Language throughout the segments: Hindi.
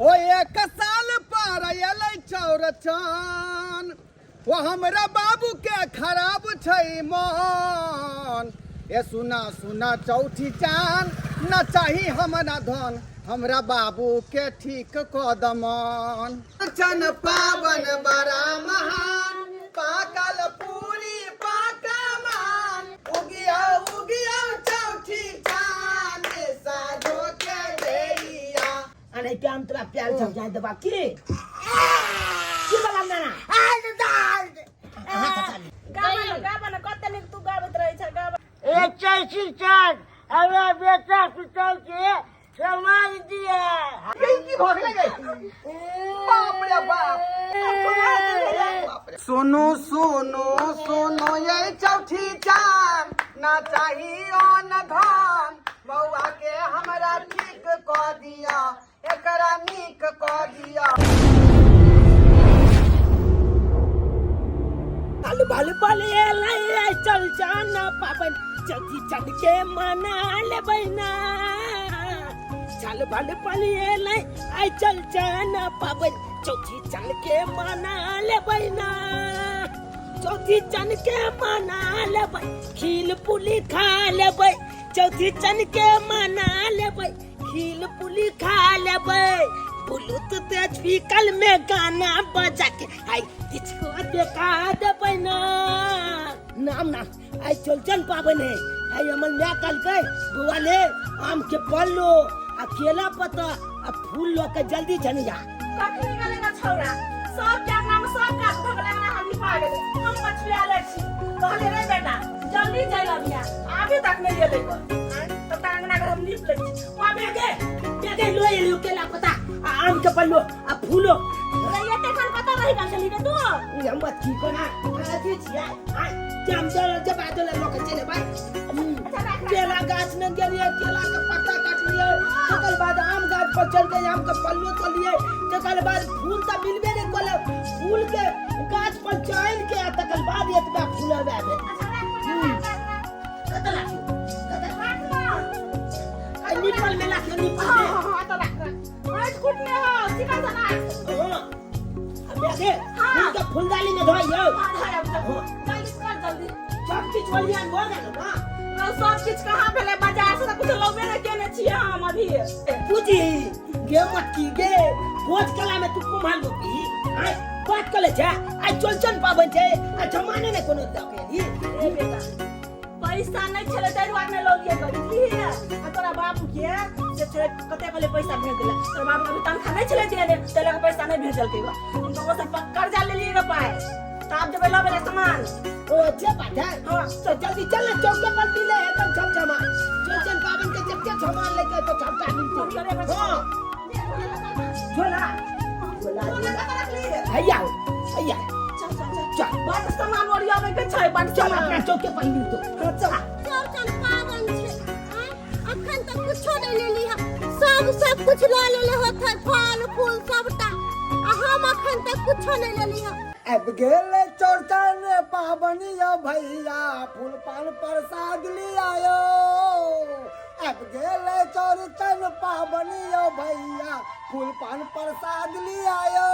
ओ एक साल पर अलै चौरचन वो हमरा बाबू के खराब छै मन ए सुना सुना चौठी चान न चाही हमरा धन हमरा बाबू के ठीक कदमन चन पावन बड़ा महान पाकल पूरी पाकमान उगिया उगिया चौठी चान साधो के देइया अरे क्या हम तेरा प्यार समझाए दबा के बोला ना गाबन कतले तू गाबत रहै छ गाब ए चैसी चार हमरा बेटा पितल के समाज दिया की भोग लगे बाप रे बाप सुनो सुनो सुनो ये चौठी चान ना चाहिए न धन बउआ के हमरा ठीक क दिया एकरा नीक क दिया बाल बाल ये लाई चल जाना पावन चौथी चढ़ के मना ले बहना चल बाल बाल ये लाई आई चल जाना पावन चौथी चढ़ के मना ले बहना चौथी चन के मना ले भाई खील पुली खा ले भाई चौथी चन के मना ले भाई खील पुली खा ले भाई ब्लूटूथ स्पीकर में गाना बजा के आई किसको देखा दे बहना नाम ना आई चल पावन है आई अमल क्या कल के बुआ ले आम के पल्लो अकेला पता अब फूल लो के जल्दी जन जा कखनी निकलेगा छौरा सब जंगला में सब काट भगले में हम निपा गेले हम मछली आले छी कहले रे बेटा जल्दी जाई लबिया अभी तक नहीं ये देखो तो टांगना के हम निप ले वहां बेगे लो ये केला पता आम के पल्लो अब फूलो ये देखन पता रही का चली रे तू ये मत की को ना अरे छिया जम जब आदल लोग चले भाई केला गाछ में गेलिए केला का पत्ता काट लिए तकर बाद आम गाछ पर चल के आम के पल्लो तो लिए तकर बाद फूल तो मिलबे नहीं कोले फूल के गाछ पर चढ़ के तकर बाद एतबा फूल आवे कतला आई निपल में लाके निपल आज कुटने हो सिका सना अब आगे इनका फूलदानी में धोइयो जल्दी कर जल्दी सब चीज बलियान हो गए ना ना सब चीज कहां भेले बाजार से कुछ लोबे नहीं केने छिए हम अभी पूजी गे मत की गे भोज कला में तू कुम्हाल लोगी आई बात कले जा आई चल पावन छे आ जमाने ने कोनो दके ए बेटा पैसा नहीं छले दरवार में लोग ये गरी है आ तोरा बाबू के से छले कते कले पैसा भेज देला तोरा बाबू अभी तनखा नहीं छले दिए तेरे का पैसा नहीं भेजल के उनको से कर्जा ले लिए पाए ताप जब लो मेरे सामान ओ अच्छा बात है हां तो जल्दी चल ना चौक पर मिले एकदम छमछमा चल पावन के जब सामान लेके तो छमछा मिलते हां झोला भैया चल बात सामान ओरिया में के छै बात चल अपना चौक पर मिल तो चल चल पावन छे अखन तक कुछो नहीं ले ली सब कुछ ला ले होत है फल फूल सबटा हम अखन तक कुछो नहीं ले ली अब गेले चौरचन पावनिया भैया फूल पान प्रसाद लियायो अब गेले चौरचन पावनिया भैया फूल पान प्रसाद लियायो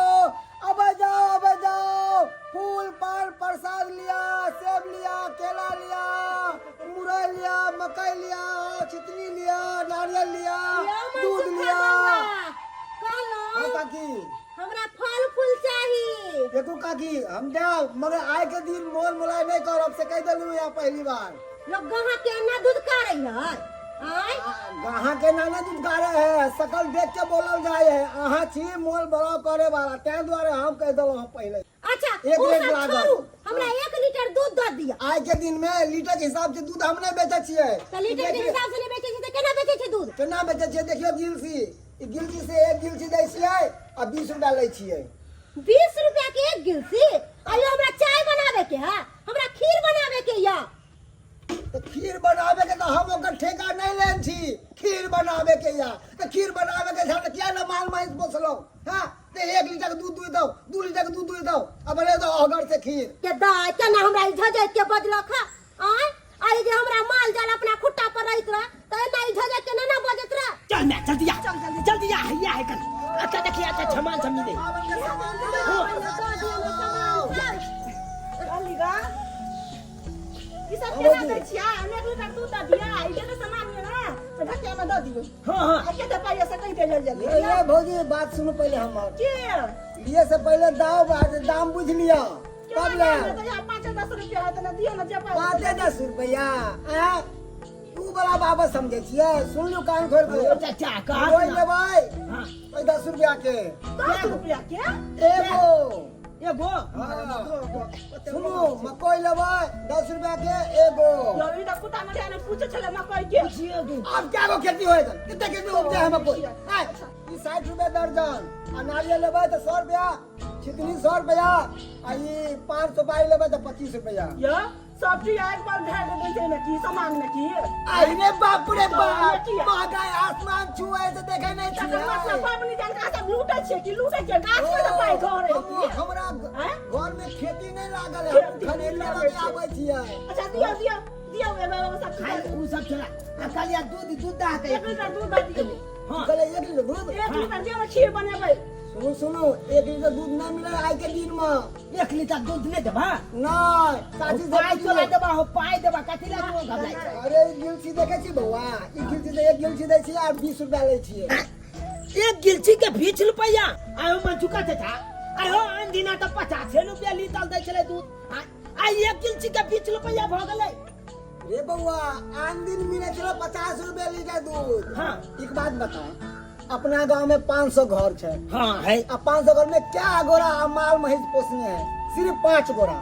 अब जाओ फूल पान प्रसाद लिया सेब लिया केला लिया मुरई लिया मकई लिया चितनी लिया नारियल लिया दूध लिया कालो काकी हमरा फल फूल चाहिए देखो काकी हम जाओ मगर आए के दिन मोल मोलाई नहीं करब से कह दलू या पहली बार लोग गहा के ना दूध का रही है आय गहा के नाना दूध गारे है सकल देख के बोलल जाए है अहाँ छी मोल बड़ा करे वाला ते द्वारे हम कह दलो हम पहले अच्छा एक वो रेट सब लागल। छोड़ू हमरा 1 लीटर दूध दे दिया आज के दिन में लीटर के हिसाब से दूध हम नहीं बेचे छिए तो लीटर के हिसाब से नहीं बेचे छी तो केना बेचे छी दूध केना बेचे छिए देखियो गिलसी ई गिलसी से एक गिलसी दै छिए आ 20 रुपया लै छिए 20 रुपया के एक गिलसी आयो हमरा चाय बनावे के है हमरा खीर बनावे के या तो खीर बनावे के तो हम ओकर ठेका नहीं लेन छी खीर बनावे के या तो खीर बनावे के झट क्या ना माल माइस पोसलो हां ते 1 लीटर के दूध दो 2 लीटर के दूध दो अब ले दो अगर से खीर के दा केना हमरा झजे के बदला खा आय आई जे हमरा माल जाल अपना खुट्टा पर रहित रहा त नहीं झजे के ना बजत रहा चल ना जल्दी आ जल्दी आ हैया है कर अच्छा देखिए अच्छा सामान सब मिले पावन के सामान दे दे। हाँ। दो दियो ना सामान सब। कहली गा ई सब केना दै छिया अनेक लीटर दूध द दिया आई के सामान में ना तो ढकिया में द दियो हाँ हाँ आ के दे पाइए से कहीं के जल्दी ये भौजी बात सुनो पहले हमार के लिए से पहले दाम बुझ लिया तब ले तो यहाँ 5-10 रुपया है तो ना दियो ना जे पाइए 5-10 रुपया तू बड़ा बाबा समझे छियै सुन लो कान खोल के चाचा कोई कहा लेबै हाँ 10 रुपया के 10 रुपया के एगो ये गो सुनो मकई लेबै 10 रुपया के एगो लवी दा कुटा में जाने पूछे चले मकई के ये दो अब क्या गो खेती होय कितने खेती उपजे है मकई ई 60 रुपया दर्जन आ नारियल लेबै तो 100 रुपया छितनी 100 रुपया आ ई 500 पाई लेबै तो 25 रुपया ये सब्जी एक बार ढाल दे छै में की सामान में की अरे बाप रे बाप महंगाई आसमान छुए से देखे नहीं तकर मतलब छियै पाबनी जान का सब लूटै छै कि लूटै छै गाछ में से पाई घर हमरा हैं? घर में खेती नहीं लागल है हम खनेरी लगे आबै छियै अच्छा दियो ए बाबा सब खाई खाई उ सब चला कालिया दूध दा के 1 लीटर दूध दे दियो हाँ कहले 1 लीटर दूध 1 लीटर दियो ना खीर बनेबै सुनो 1 लीटर दूध नहीं मिले आज के दिन में 1 लीटर दूध नहीं देबा नहीं काची पाई से चला देबा हो पाई देबा कथि ला तू घबराई छै अरे ई गिलसी देखे छी बौआ ई गिलसी से 1 गिलसी दै छी और 20 रुपया लै छियै एक गिलची के 20 रुपया आयो मन चुका था आयो आन दिना तो 50 रुपया लीटर दै छले दूध आई एक गिलची के 20 रुपया भ गेलै रे बौआ आन दिन मिले चलो 50 रुपया लीटर दूध हाँ एक बात बता अपना गांव में 500 घर है हाँ है अब 500 घर में क्या गोरा माल महीस पोसने हैं सिर्फ 5 गोरा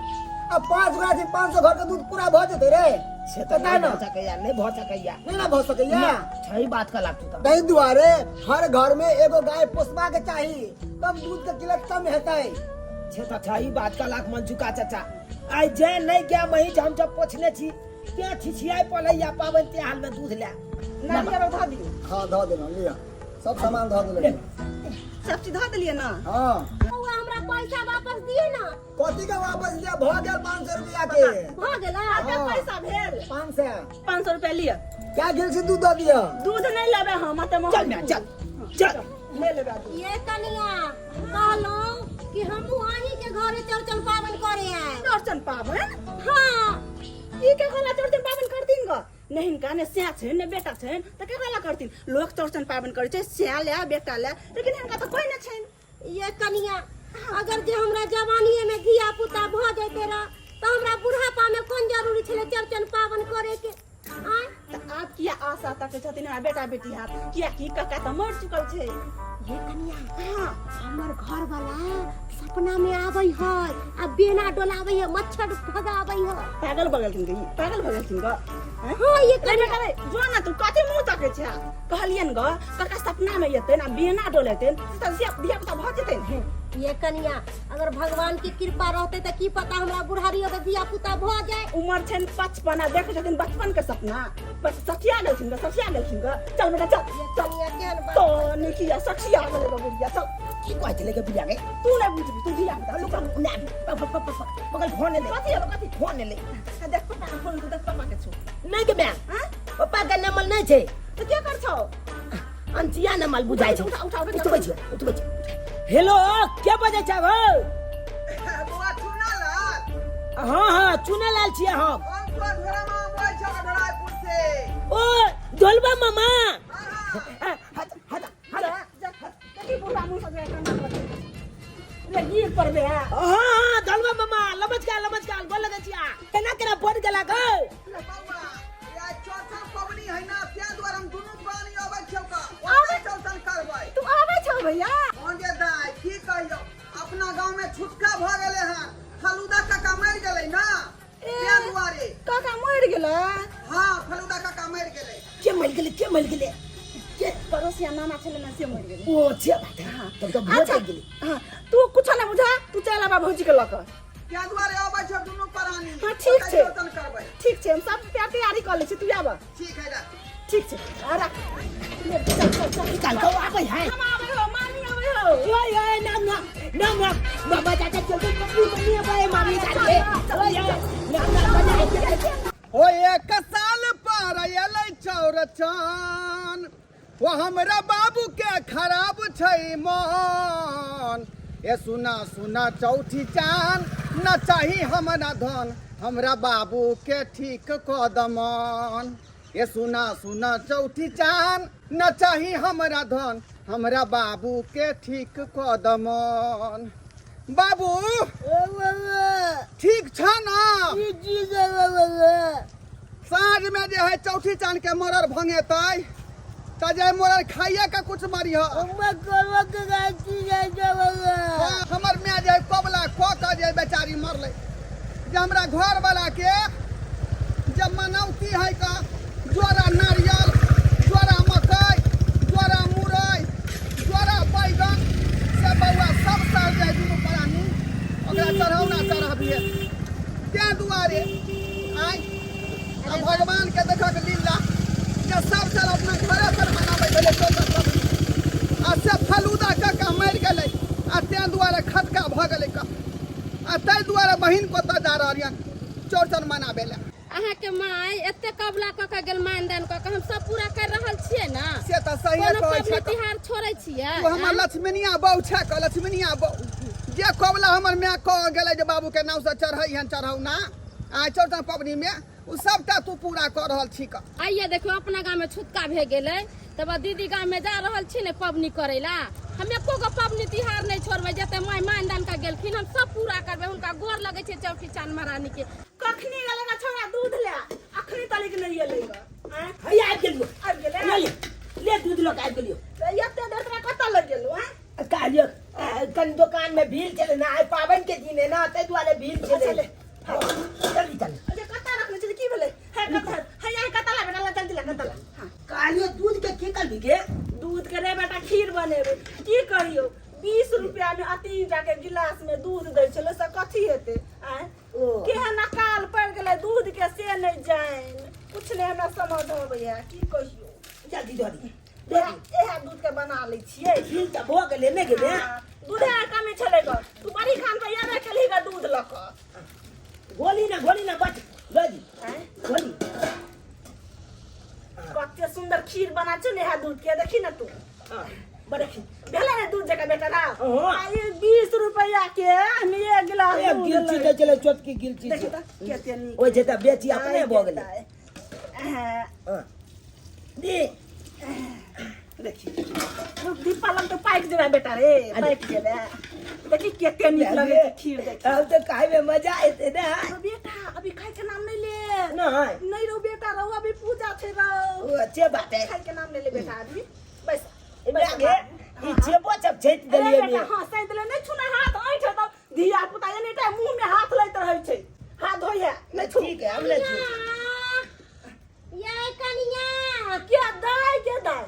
अब 5 गोरा से 500 घर का दूध पूरा भ जते रे से तो पता ना नहीं सकैया नहीं भ सकैया नहीं ना भ सकैया ना सही बात का लागतू त ताहि दुआरे हर घर में एगो गाय पोसबा के चाही तब दूध के किल्लत कम हेतै छे त सही बात का लाख मन चुका चाचा आई जे नहीं गया मही हम सब पोछने छी के छिछियाई पलैया पावन ते हाल में दूध ले नारियल धो दियो हां ध देना लिया सब सामान ध देले सब चीज धो देलिए ना हां बउआ हमरा पैसा वापस दिए ना। कथी का वापस लिया भ गेल 500 रुपया के हो गेला अच्छा पैसा भेल 500 500 रुपया लिया क्या गिल से दूध द दिया दूध नहीं लेबे हम त चल मैं चल ले लेबे दूध ये कनिया कहलो कि हम वहीं के घरे चौचल पावन करे आए। चौरचन पावन हाँ ई के कोला चौरचन पावन करतीन ग नहीं का ने स्या छै ने बेटा छै त के कोला करतीन लोग चौरचन पावन करे छै स्या ले बेटा ले लेकिन इनका त कोई न छै ये कनिया अगर जे हमरा जवानीए में धिया पुता भ जैते रह तो हमरा बुढ़ापा में कौन जरूरी छले चौरचन पावन करे के आय। त आप किया आशा तक छथिन आ बेटा बेटी हाथ किया की काका त मर चुकल छै ये कनिया हां हमर घर वाला सपना में आबै है आ बेना डोलाबै है मच्छर भगाबै है। पागल बगल थिन गई पागल बगल थिन ग हाँ ये ले बेटा रे जो ना तू कते मुंह तके छै कहलियन ग काका सपना में येते ना बेना डोलेते त धिया पुता भ जेते ये कनिया अगर भगवान की कृपा रहते तो की पता हमरा बुढ़ारी अगर दिया पुता भ जाए। उमर छन 55 देखे छथिन बचपन के सपना पर सखिया गेलखिन ग चल बेटा चल ये चल कनिया केहन तो बात निकिया सखिया गेले ग बुढ़िया चल की कहते लेके बिया के तू नहीं बुझबी तू धिया पुता लुका ना पकड़ फोन ले कथी है कथी फोन ले देख पता फोन तू देख पापा के छु नहीं के मैं हां पापा का नंबर नहीं छे तो क्या कर छौ अंतिया नंबर बुझाई छे उठा उठबै छै हेलो के बजे छ गो बुआ चुना लाल हां हां चुने लाल छियै हम हम तो घरा में आबै छ ढराईपुर से ओ ढोलबा मामा कथी बुढ़ा मुंह से करना ले गिर पर बे हां ढोलबा मामा नमस्कार बोल लगे छिया केना फोन केला गो बाबा या चौथा पवनी है ना त्या द्वारा हम दुनु पानी आबै छ का ओते चौथन करबै तू आबै छौ भैया ओंगे दाई की कहियो अपना गांव में छुटका भ गेले हैं फलूदा काका मर गेलै ना त्या द्वारे काका मर गेलै हां फलूदा काका मर गेलै के मर गेले के पड़ोसिया नाना छले ना से मर गेलै ओ छे बात तब तो बहुत अच्छा गेली हां तू कुछ ना बुझा तू चल आबा भौजी के लक त्या द्वारे आबै छ दुनु प्राणी हाँ, ठीक ओते छै। चौथन करबै ठीक छै हम सब तैयारी कर ले छी तू आबा ठीक है दा ठीक छै आ रख ले चल निकाल को आबै है हम आबै हो मामी आबै हो ओए नाम बाबा चाचा चल के पप्पू बनी आबै मामी जाके ओए नाम ओ एक साल पर अलै चौरचन वो हमरा बाबू के खराब छै मन ए सुना सुना चौठी चान न चाही हमरा धन हमरा बाबू के ठीक कदमन ए सुना सुना चौठी चान न चाही हमरा धन हमरा बाबू के ठीक कदमन बाबू ठीक छ ना साँझ में जे है चौठी चांद के मरर भंगेतै त जे मरर खाइए के कुछ मरिह हमर में जे कबला क के जे बेचारी मरले जे हमरा घर वाला के जब मनौती है का जोरा नारियल जोरा मकई जोरा मुरई जोरा बैगन से बउआ सब साल जाए दुनू प्राणी ओकरा चढ़ौना चढ़ाबिए तैं दुआरे आइ आ भगवान के देखक लीला जे सब साल अपना घरे पर मनाबै भेलै आ से फलूदा के मरि गेलै आ तैं दुआरे खटका भऽ गेलै आ ताहि दुआरे बहिन कोता जा रहलियन चौड़चन मनाबै लए अहाँके माय एते कबला क के गेल मानदान क के हम सब पूरा कर रहल छियै ना से त सही कहै छै तिहार छोड़ै छियै तू हमर लक्ष्मनिया बहू छै क लक्ष्मनिया बहू जे कबला हमर माय कह गेलै जे बाबू के नाम से चढ़ैहन चढ़ौना आ चौड़चन पबनी में उ सबटा तू पूरा कर रहल छी का आइए देखियो अपना गांव में छुटका भे गेलै तब दीदी गांव में जा रहल छी ने पबनी करे ला हम एको गो पबनी तिहार नहीं छोड़बै जते माय मानदान का गेलखिन हम सब पूरा करबै हुनका गोर लगे छै चौठी चांद महारानी के कखनी गेलै ना छोरा दूध ले अखनी तलिक नहीं एलै हैया आबि गेलियो आबि गेलै ले दूध लऽ के आबि गेलियो एते देर तोरा कतऽ लग गेलौ कालियो कन दुकान में भीड़ चले ना आइ पाबनि के दिन है ना ताहि दुआरे भीड़ चले जल्दी चल अरे कतऽ रखले छै की भेलै है कतऽ है यही कतऽ ला बेटा जल्दी ला कतऽ ला कालियो दूध के की करबी के दूध के रे बेटा खीर बनेबै की करियो 20 रुपया में अति जाके गिलास में दूध दै छलै से कथी हेतै केहन अकाल पड़ि गेलै दूध के से नहीं जान कुछ नहीं हमरा समझ अबैया की कहियो जल्दी जल्दी एहे दूध के बना लै छियै भीड़ तऽ भऽ गेलै ने गेलै दूधे कमे छलै ग तू बड़ी खान पे याद केली ग दूध ल क गोली ना बच लजी गोली कते सुंदर खीर बना छ ने दूध के देखी ना तू बड़े भेले ने दूध जका बेटा ना हाँ। आई 20 रुपया के हम एक गिलास एक दूध गिलची ले दे चले चोटकी गिलची देखी त केते नीक ओइ जेता बेची अपने भऽ गेलै दे देखी दीपा लग तो पाइक देबे बेटा रे पाइक देबे देखी केते नीक लगे छै खीर देखी अब तो खाए में मजा आते ना बेटा अभी खाए के नाम नहीं ले नहीं रो बेटा रहो अभी पूजा छे रहो अच्छे बात है खाए के नाम ले ले बेटा अभी बस आगे ई छेबो सब छेत देलिए में हां सही देले नहीं छूना हाथ ऐठ तो धिया पुता एनी टाइम मुंह में हाथ लैत रहै छै हाथ धोइया नहीं छू ठीक है हम ले छी ये कनिया क्या दाई के दाई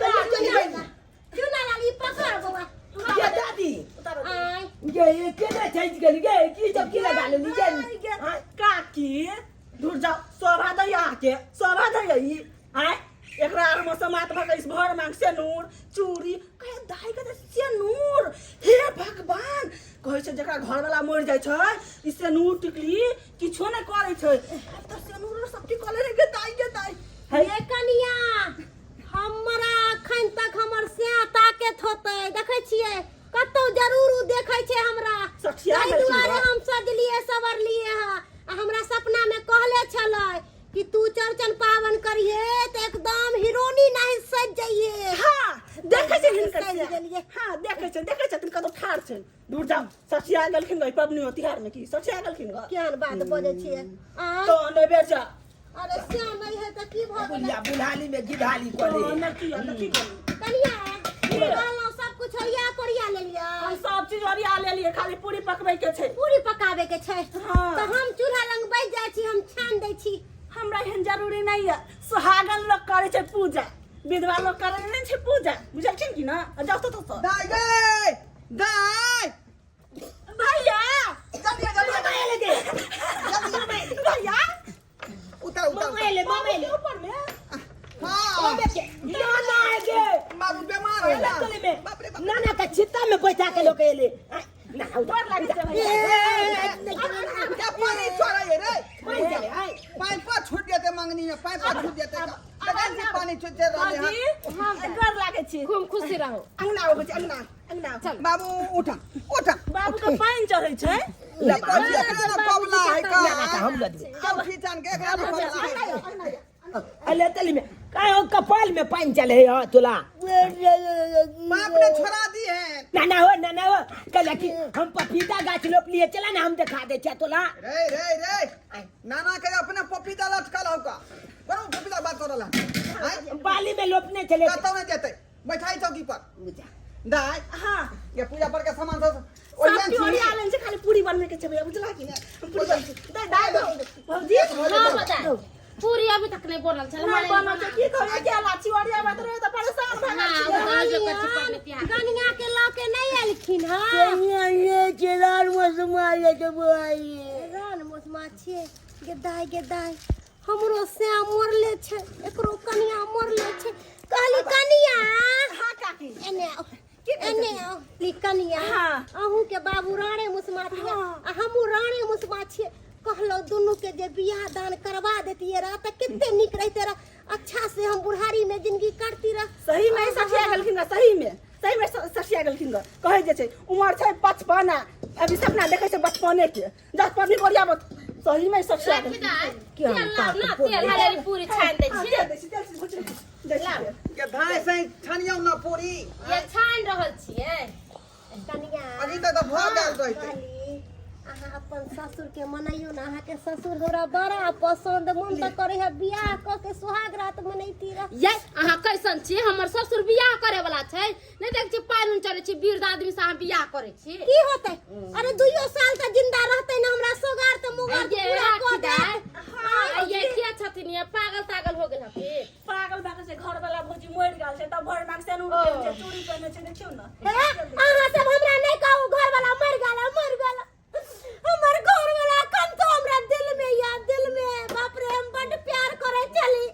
चुना लाली पकड़ बउआ ये दादी आय ये केना चेंज गेली गे की जब की लगा लेली जे काकी दूर जाओ शोभा दैया के शोभा दैया ई आय एकरा आर में समात भगै भर मांग से नूर चूड़ी कहे दाई के से नूर हे भगवान कहै छै जकरा घर वाला मर जाय छै ई से नूर टिकली किछो नै करै छै अब त से नूर सब की कले रे के दाई ये कनिया हमरा अखन तक हमर से ताकत होतै देखै छियै कतौ जरूर उ देखै छै हमरा सखिया ताहि दुआरे हम सजलिए सवरलिए ह हमरा सपना में कहले छलै कि तू चौड़चन पावन करिए त एकदम हीरोनी नहीं सज जाइए हां देखै छै हिनकर सज गेलिए हां देखै छै तिनका तो ठाड़ छै दूर जाओ सखिया गेलखिन गई पबनी तिहार में की सखिया गेलखिन ग केहन बात बजै छियै तो ने बेचा अरे श्याम नहीं है त की भ गेलै बुढ़ाली में गिधाली करे की कनिया निकालना सब कुछ हरिया कोरिया ले लिया हम सब चीज ओरिया ले लिए खाली पूरी पकबै के छै पूरी पकावे के छै हाँ। तो हम चूल्हा लंग बैठ जाइ छी हम छान दै छी हमरा एहन जरूरी नहीं है सुहागन लोग करे छै पूजा विधवा लोग करे नहीं छै पूजा बुझल छै कि ना जाओ तो दाई गे दाई भैया जल्दी ले दे भैया उतर मोबाइल ऊपर में हां ना आगे बाबू बीमार है ना तले में बाप रे बाप नाना का छित्ता में बैठा के लोग एले ना डर लागे छै भैया क्या पानी छोड़ा ये रे कोई चले आए पाइप पर छूट गए थे मंगनी में पाइप पर छूट गए थे लगान से पानी छे चल रहले बाबूजी हैं गोर लागे छी खूब खुशी रहो अंगना आओ बच्चे अंगना चल बाबू उठा उठा बाबू के पानी चढ़ै छै ले बाबू एकरा ना पवला है का हम लद चौकी चान के एकरा ना पवला है अले तली में काय हो कपाल में पानी चले हो तुला बाप ने छोड़ा दी है ना हो कल कि हम पपीता गाछ रोप लिए चला ना हम दिखा दे छे तुला रे नाना के अपने पपीता लटकल हो का करो पपीता बात करला हैं बाली में लोपने चले कतो नहीं देते बैठाई चौकी पर दाई हां ये पूजा पर के सामान सब सब ओरी आलन से खाली पूरी बनने के छबे बुझला कि नहीं पूरी बन दाई दो बाबूजी हां बता पूरी अभी तक नहीं बोलल चल ना बना के की करे के लाची ओरी आबे तो तो परेशान भ हां गनिया के लाके नहीं आलखिन हां ये चेलार मसमाए के बुआई रान मोसमा छे गेदाय हमरो से मरले छे एकरो कनिया मरले छे कहली कनिया हां काकी एने आओ ली कनिया हाँ। अहू के बाबू राणे मुसमा छे आ हमू राणे मुसमा छे कहलो दुनु के जे बियाह दान करवा देतिए रहा त कित्ते निक रहते रहा अच्छा से हम बुढ़ारी में जिंदगी काटती रह सही में सखिया गेलखिन सही में सखिया गेलखिन कहे जे छै उमर छै 55 अभी सपना देखे छै बचपने के 10 पढ़नी बढ़िया मत सही में सखिया तेल ना तेल हलेरी पूरी छान दे छी के धाय से छनियो ना पूरी ये छान रहल छिए कनिया अभी तक तो भाग गल रहते कहली अहाँ अपन ससुर के मनैयो ना अहाँ के ससुर हमरा बड़ा पसंद मन त करे है बियाह क के सुहाग रात मनैती रह ये अहाँ कैसन छी हमर ससुर बियाह करे वाला छै नहीं देख छी पाइन चढ़े छी वृद्ध आदमी से अहाँ बियाह करे छी की होते अरे 2 साल त जिंदा रहते ना हमरा सोगार त मुगार त पूरा क दे ये के छथिन ये पागल हो गेल हकी पागल बाके से घर वाला भौजी मर गेल छै तब भर नाक से चूड़ी पहने छै देखियो ना अहाँ सब हमरा नहीं कहू घर वाला मर गेल हमर घर वाला कम तो हमरा दिल में बाप रे हम बड़ प्यार करे चली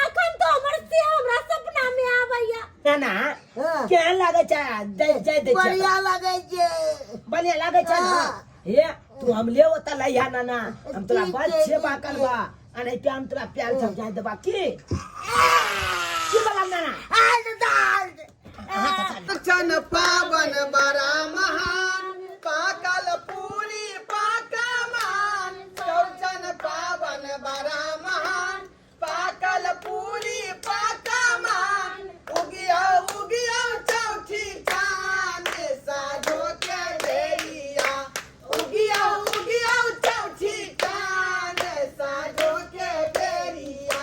अखन तो हमर से हमरा सपना में आबैया ना केहन लागे छै जय दे बढ़िया लगे छे बढ़िया लागे छै ना ये तू हम ले ओता लइहा ना हम तोरा बड़ सेवा करबा आ नहीं तो हम तोरा प्यार सब जाय देबा की बोला ना चन पावन बड़ा महान पाकल पूरी पाकमान चौचन पावन बड़ा महान पाकल पूरी पाकमान उगिया चौथी चांद साधो के बेरिया उगिया चौथी चांद साधो के बेरिया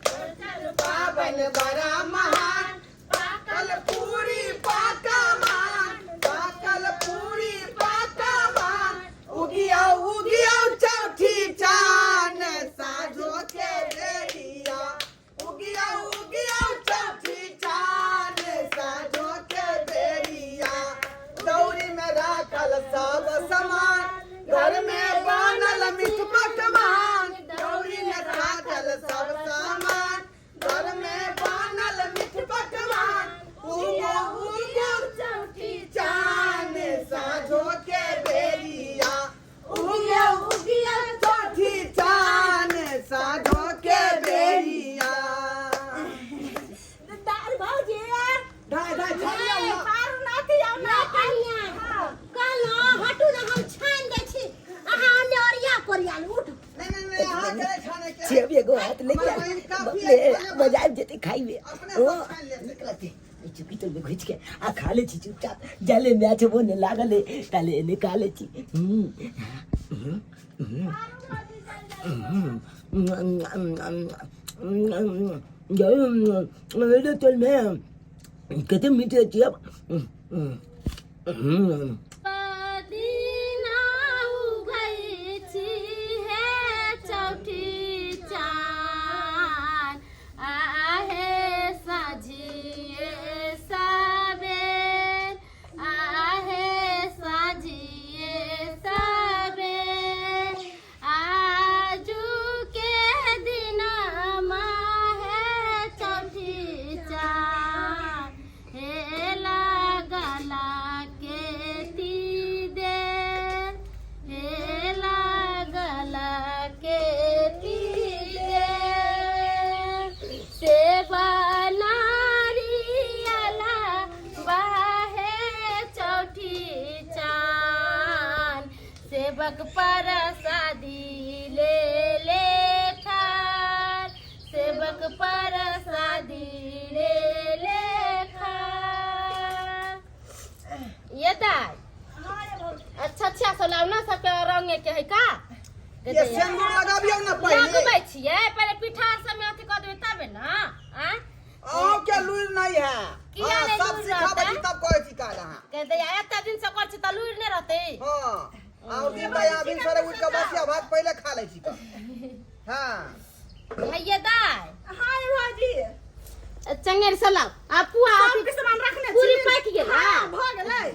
चौचन पावन बड़ा महान पाकल पूरी पाकमान पाकल पूरी पाकमान उगिया चौथी चान साझो के बेरिया उगिया चौथी चान साझो के बेरिया दौरी में राखल सब सामान घर में बनल मीठ पकवान दौरी में राखल सब सामान घर में बनल मीठ पकवान उगिया चौथी चान साझो के बेरिया उगिया चौथी चान साझो के बेरिया दार भौजी दाई छनिया ना पारू नाती आउ ना कनिया कल हटू ना हम छान दे छी अहाँ ने ओरिया करिया उठ नहीं हां करे खाने के सेब एगो हाथ लेके ले बजाय जेते खाइबे ओ निकलते चुकी तो घुच के आ खा ले छी चुपचाप जले मैच बोने लागल है ताले निकाले छी मेरे चल में कितने मीठे चिया पदीना उगई छी है चौठी चान आहे साझिए सबेर आहे साझिए सबेर आजू के दिनमा है चौठी चान हे लागला के ती सेवक पर शादी ले ले ठार, सेवक पर शादी ले ले ठार। ये दाई अच्छा अच्छा सोलाव ना सबके रंग के है का ये सिंदूर लगाबियो ना पहले लगबै छियै पहले पिठार सब में अथी कर देबै तबे ना आ आओ के लुइर नहीं है किया हाँ, नहीं सब लुइर सिखाबे रहतै? छी तब कहै छी का रहा कहते एते दिन से कर छी त लुइर नै रहतै। हां और दिन दया बिन सरे उठ के बसिया भात पहले खा लै छी हां भैया दाई हां भाजी चंगेर सोलाव आ पुआ सब के सामान रखने छी पूरी पाक गेल हां भ गेलै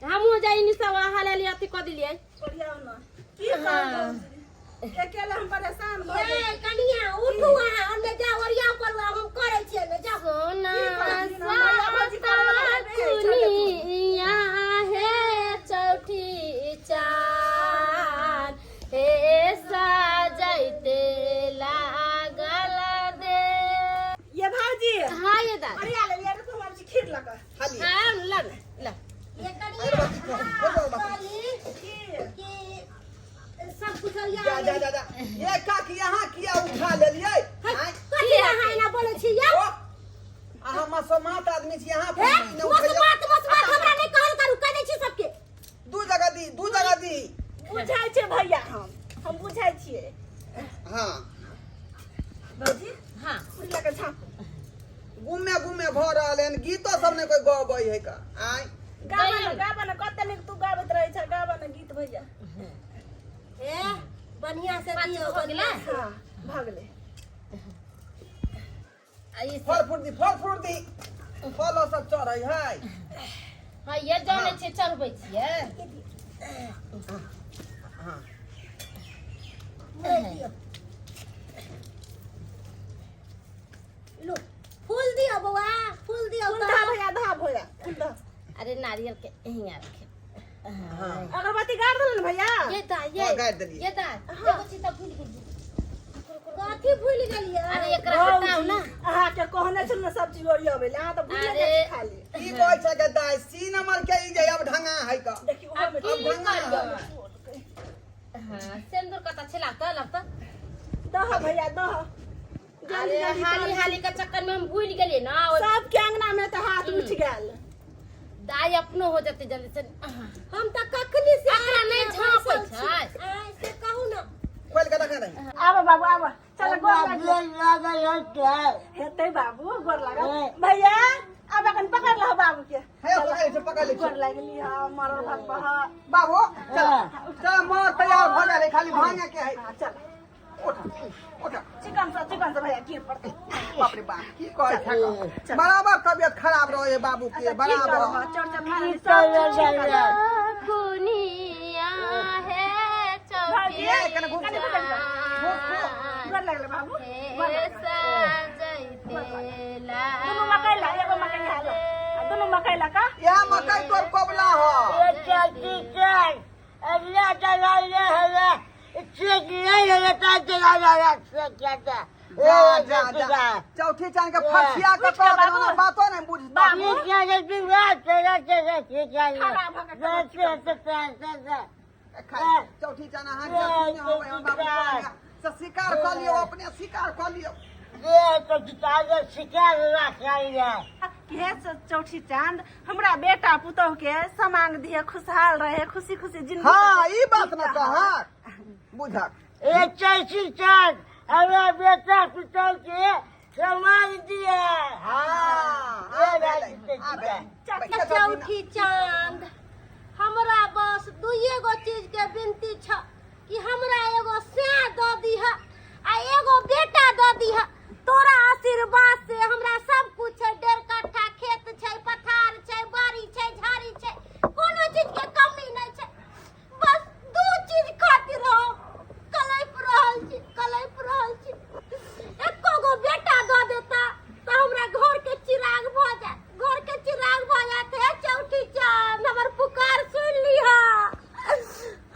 हमहु जाई नि सब हाले ले अथी क दिलियै बढ़िया ना की करब अकेले हम परेशान भ ए गेल कनिया उठू अहाँ हमने जा ओरिया पर हम करे छियै ने जा सोना की करब? भैया भाजी करे वाला है, दुनिया है चौठी चांद हे साजैते लागल दे। ये भाजी हाँ ये दाई अरे आले ये तो हमारी खीर लगा खाली हाँ लग लग ये अरे कनिया बात हो बात की कि सब कुछ ओरिया जा जा जा जा ये का कि यहां किया उठा ले लिए हां कथी अहाँ एना बोलै छियै अहाँ मसमात आदमी छी यहां हे पर मसमात हमरा नहीं कहल करू कह दै छी सबके दू जगह दी बुझाई छै भैया हम बुझाई छियै हां भाजी हाँ पूरी लगा झाप गुमे भ रहल हन गीतो सब ने कोई गबै है का आय गावा ना कते निक तू गाबत रहै छ गावा ना गीत भैया ए बढ़िया से पाँच दियो गो हो गेलै हां भ गेलै आई फल फूट दी फल सब चढ़ै है हाँ ये जाने छे चढ़बै छियै हां दे दियो लो फूल दियो बउआ फूल दियो फूल धा भैया धा भैया फूल धा अरे नारियल के हिंगा रखे हां अगरबत्ती गाड़ दलन भैया ये दा ये हाँ, गाड़ि देलियै। ये दा एगो चीज त भूल गेली कथी भूल गेलियै अरे एकरा हटाओ ना अहाँ के कहने छल ना सब चीज ओरियाबे ले अहाँ तो भूल अरे। जाए खाली ई कहै छै के दाई सी नंबर के ई जे अब ढंगा है का देखियो ओहो में अब अब ढंगा हाँ सिंदूर का त छिलाता लगता दह भैया दह अरे हाली हाली के चक्कर में हम भूल गेलिए ना और सब के अंगना में तो हाथ उठ गेल दाई अपनो हो जते जल्दी से हम त कखनी से एकरा नहीं झाँपै छै ऐसे कहू ना खोल के देखा नहीं आवा बाबू आवा चल गोर लगा हेतै बाबू गोर लगा भैया अब अखन पकड़ लो बाबू के है पकड़ ले गोर लगली हां मरल भाग बहा बाबू चल मोर तैयार भ गेलै खाली भांगे के है चल उठ चिकन से भैया गिर पड़ते बाप रे बाप की कहै छै का बराबर तबियत खराब रहे बाबू के बराबर चल दुनिया है भाजी, चौकी कने घूम कने घूम जा। गोर लगले बाबू दोनों मकई ला एगो मकई हालो दोनों मकई ला का यह मकई तोर कोबला हो चौथी चांद के फसिया के उठ के बाबू। बातो नहीं बुझता चौथी चांद अहाँ के होवे हम बाबू से शिकार कर लियो अपने शिकार कर लियो हे चौठी चांद हमरा बेटा पुतोह के समांग दिए खुशहाल रहे खुशी खुशी जिंदगी हाँ ई बात न कहा बुझक हमरा बेटा पुतोह के समाज दिया चौठी चांद हमरा बस दुइये गो चीज के विनती छ कि हमरा एगो स्याह द दीह आ एगो बेटा द दीह तोरा आशीर्वाद से हमरा सब कुछ है 1.5 कट्ठा खेत छै पथार छै बाड़ी छै झाड़ी छै कोनो चीज के कमी नहीं छै बस दू चीज खातिर हम कलैप रहल छी एको गो बेटा द देता तो हमरा घर के चिराग भ जात है चौठी चांद हमर पुकार सुन लिहा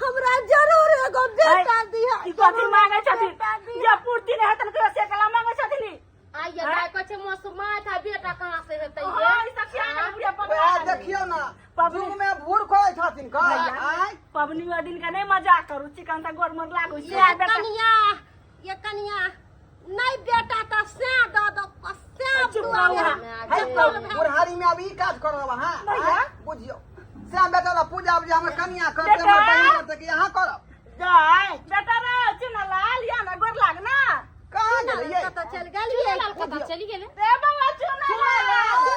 हमरा जरूर एगो बेटा दिहा ई कथी मांगे छथिन जे पूर्ति नहीं हतन तो से कला मांगे छथिन आइए दाई कछे मौसमा था बेटा कहां से हेतै हां ई सब क्या बुढ़िया वह देखियो ना युग में भूर खोए छथिन का आय पबनी वाला दिन का नहीं मजाक करू चिकन सा गोर मोर लागू से बेटा ये कनिया नहीं बेटा तो से दो से बुढ़ारी में अभी काज कर रहा हां भैया बुझियो श्याम बेटा ला पूजा अब हम कन्या करते हम बहन करते कि यहां करब जाय बेटा रे चिना लाल या ना गोर लाग ना कहां गेल ये तो चल गेल ये लाल पता चली गेले रे बाबा चुना लाल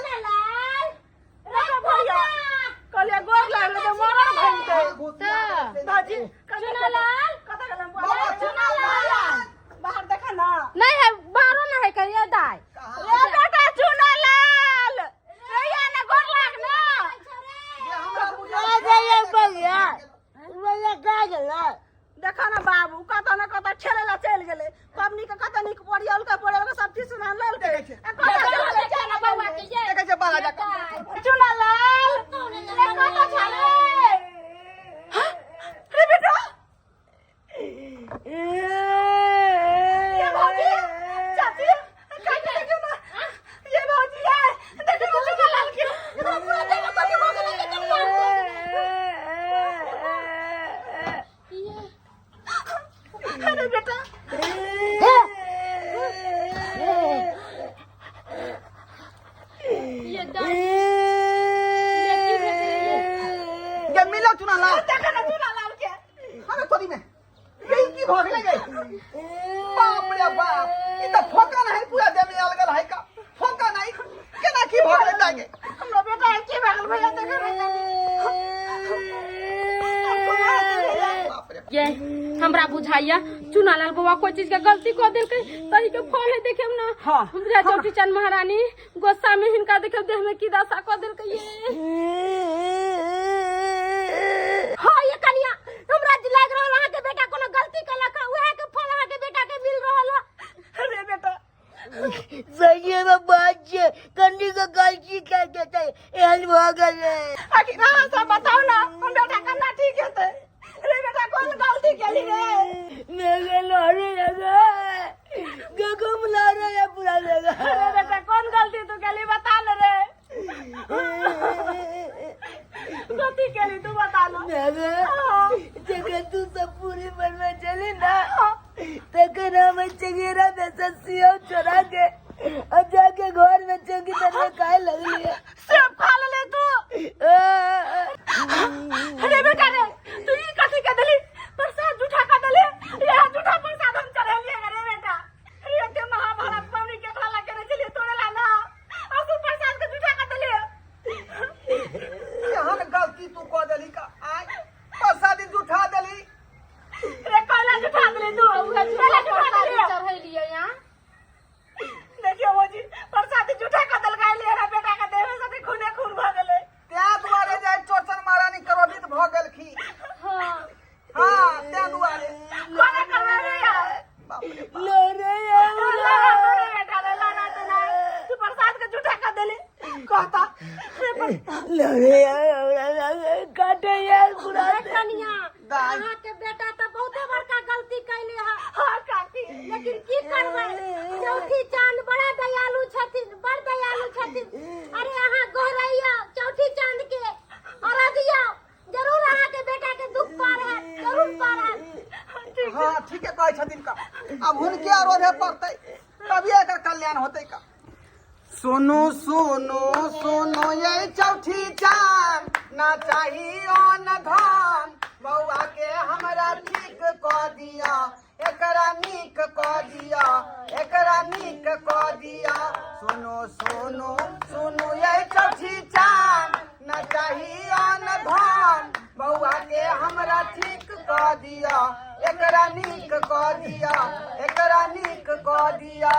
रे भैया कलिया गोर लाग ले मोरा भइते दादी चुना लाल कता गेल बाबा चुना लाल बाहर देखा ना नहीं है बारो ना है करिए दाई रे बेटा चुना लाल रे या ना गोर लाग ना ये हमरा पूजा भैया का गेलै देखा ना बाबू कता ना कता ठेले ला चल गेले पबनी के कता निक पड़ियल के सब चीज सुना लेल के देखा ना बाबा के ये देखे जे बाला जा चुना लाल रे कता छले रे बेटा ये भौजी चाची काटे क्यों ना ये भौजी है देखो चुना लाल की इधर पूरा देखो कति हो गए अरे बेटा ये दाई ये मिलो चुना ला देखा ना चुना लाल के अरे तोरी में यही की भाग ले गई बाप रे बाप ई त फोका नहीं पूरा दे में अलगल है का फोका नहीं केना की भाग ले जागे हमरा बेटा के भागल भैया देखा बाप रे ये हमरा बुझाइया चुना लाल बउआ कोई चीज के गलती कर देलकै तही के फल है देखे ना हां हमरा चौटी चंद महारानी गोस्सा में हिनका देखे देह में की दशा कर देलकै ये हां ये कनिया हमरा लाग रहल अहाँ के बेटा कोनो गलती केलक उहे के फल अहाँ के बेटा के मिल रहल अरे बेटा सही में बात छे कन्नी का गलती कर देते एहन भ गेलै आखिर हां सब बताओ ना हम बेटा करना ठीक है रे बेटा कौन गलती केली रे मेरे लोरे लगा गगम ला रहा है पूरा लगा अरे बेटा कौन गलती तू केली बता न रे गलती केली तू बता लो जगह तू सब पूरी बनवा चली ना तकर हम चगेरा में ससियो चुरा के अब जाके घर में चंगी तरह खाए लगली है सब खा ले तू अरे बेटा रे तू ई कथि के देली प्रसाद झूठा का देले ये झूठा प्रसाद हम चढ़ेलिए रे बेटा ये के महाभारत पवनी के खाला करे चलिए तोड़े ला ना असु प्रसाद के झूठा का देले यहाँ के गलती तू कह देली का आज प्रसादी उठा देली रे कहला झूठा देले तू उहे झूठा झूठा देले चढ़ैलिए यहां देखियो वो जी प्रसाद झूठा का दल गाय ले रे बेटा का देह में सब खूने खून भ गेले त्या दुआरे जाय चोचन महारानी क्रोधित भ गेलखी हां हां त्या दुआरे कोने करवे रे यार बाप रे बाप। लोरे अरे बेटा रे लाना तो ना तू प्रसाद के झूठा का देले कहता लोरे काटे यार पूरा कनिया दाई। अहाँ के बेटा तो बहुत बड़का गलती कैले है हां काकी लेकिन की करबै चौथी चांद बड़ा दयालु छथिन बड़ दयालु छथिन अरे अहाँ गोरैया चौथी चांद के अरदिया जरूर अहाँ के बेटा के दुख पार है जरूर पार है हाँ ठीक है कहै छथिन का अब हुनके आरोधे पड़तै तभी एकर कल्याण होतै का सुनो सुनो सुनो ये चौथी चांद ना चाहिए न धन बउआ के हमरा ठीक क दिया एकरा नीक क दिया एकरा नीक क दिया सुनो सुनो सुनो ये चौथी चांद ना चाहिए न धन बउआ के हमरा ठीक क दिया एकरा नीक क दिया एकरा नीक क दिया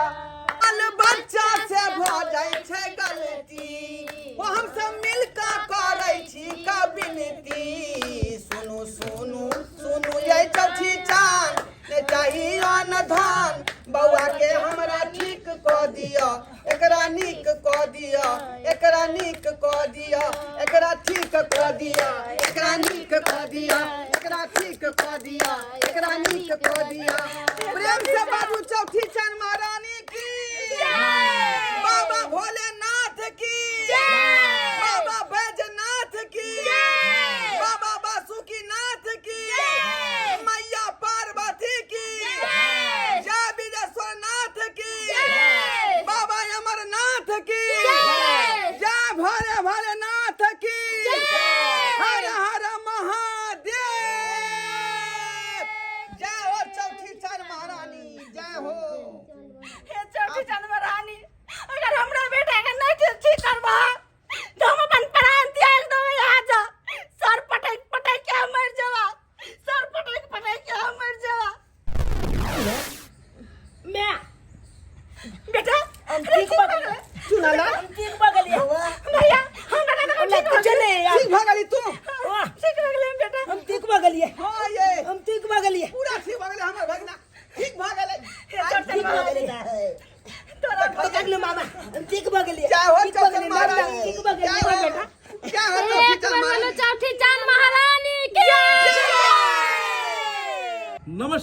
बच्चा से भ जाय छै गलती वो हम सब मिलकर करै छी का विनती सुनु सुनु सुनु ये चौथी चांद ने चाहिए न धन बउआ के हमरा ठीक क दिया एकरा नीक क दिया एकरा नीक क दिया एकरा ठीक क दिया एकरा नीक क दिया एकरा ठीक क दिया एकरा नीक क दिया प्रेम से बाबू चौथी चांद महारानी की बाबा भोलेनाथ की बाबा बैजनाथ की बाबा बासुकीनाथ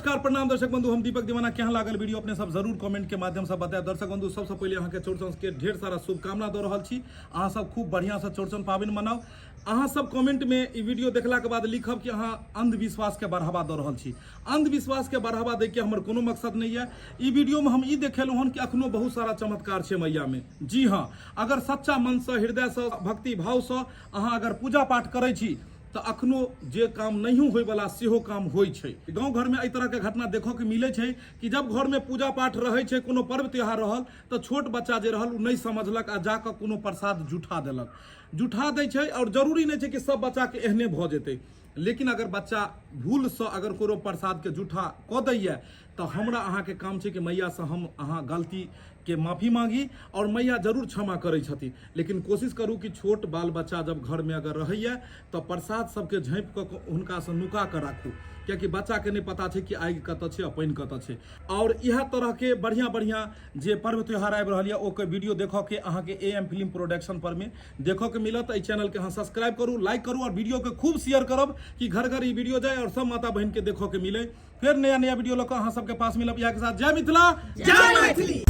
नमस्कार प्रणाम दर्शक बंधु, हम दीपक दीवाना। क्या लागल वीडियो अपने सब जरूर कमेंट के माध्यम से बताएं। दर्शक बंधु, सबसे पहले अहाँ के चौड़चन के ढेर सारा शुभकामना दे रहल छी। अहाँ सब खूब बढ़िया से चौड़चन पाबनि मनाओ। अहाँ सब कमेंट में ई वीडियो देखला के बाद लिखब कि अहाँ अंधविश्वास के बढ़ावा दे रहल छी। अंधविश्वास के बढ़ावा दे के हमर कोनो मकसद नहीं है। ई वीडियो में हम ई देखेलहुँ हन कि अखनो बहुत सारा चमत्कार छै मैया में। जी हाँ, अगर सच्चा मन से, हृदय से, भक्ति भाव से अहाँ अगर पूजा पाठ करै छी तो अखनो जे काम नहीं होय वाला सेहो काम होय छै। गांव घर में एहि तरह के घटना देखो के मिले छै कि जब घर में पूजा पाठ रहे छै, कोनो पर्व त्योहार रहल तो छोट बच्चा जे रहल नहीं समझलक आ जाके कोनो प्रसाद जुठा देलक, जुठा दै छै। और जरूरी नहीं छै कि सब बच्चा के एहने भ जेतै, लेकिन अगर बच्चा भूल से अगर कोनो प्रसाद के जुठा क दैया तो हमरा अहाँ के काम छै कि मैया से हम अहाँ गलती के माफी मांगी और मैया जरूर क्षमा करे छथि। लेकिन कोशिश करू कि छोट बाल बच्चा जब घर में अगर रहैया तो प्रसाद सबके झाँपि कऽ हुनका से नुका के राखू, कियाकि बच्चा के नहीं पता छै कि आगि कतऽ छै आ पानि कतऽ छै। और इएह तरह के बढ़िया बढ़िया जे पर्व त्योहार आबि रहल यऽ ओकर वीडियो देखऽ के अहाँ के AM फिल्म प्रोडक्शन पर में देखऽ के मिलत। एहि चैनल के अहाँ सब्सक्राइब करू, लाइक करू और वीडियो के खूब शेयर करब कि घर घर ई वीडियो जाए और सब माता बहन के देखऽ के मिले। फिर नया नया वीडियो लऽ कऽ अहाँ सबके पास मिलब। इएह के साथ जय मिथिला, जय मैथिली।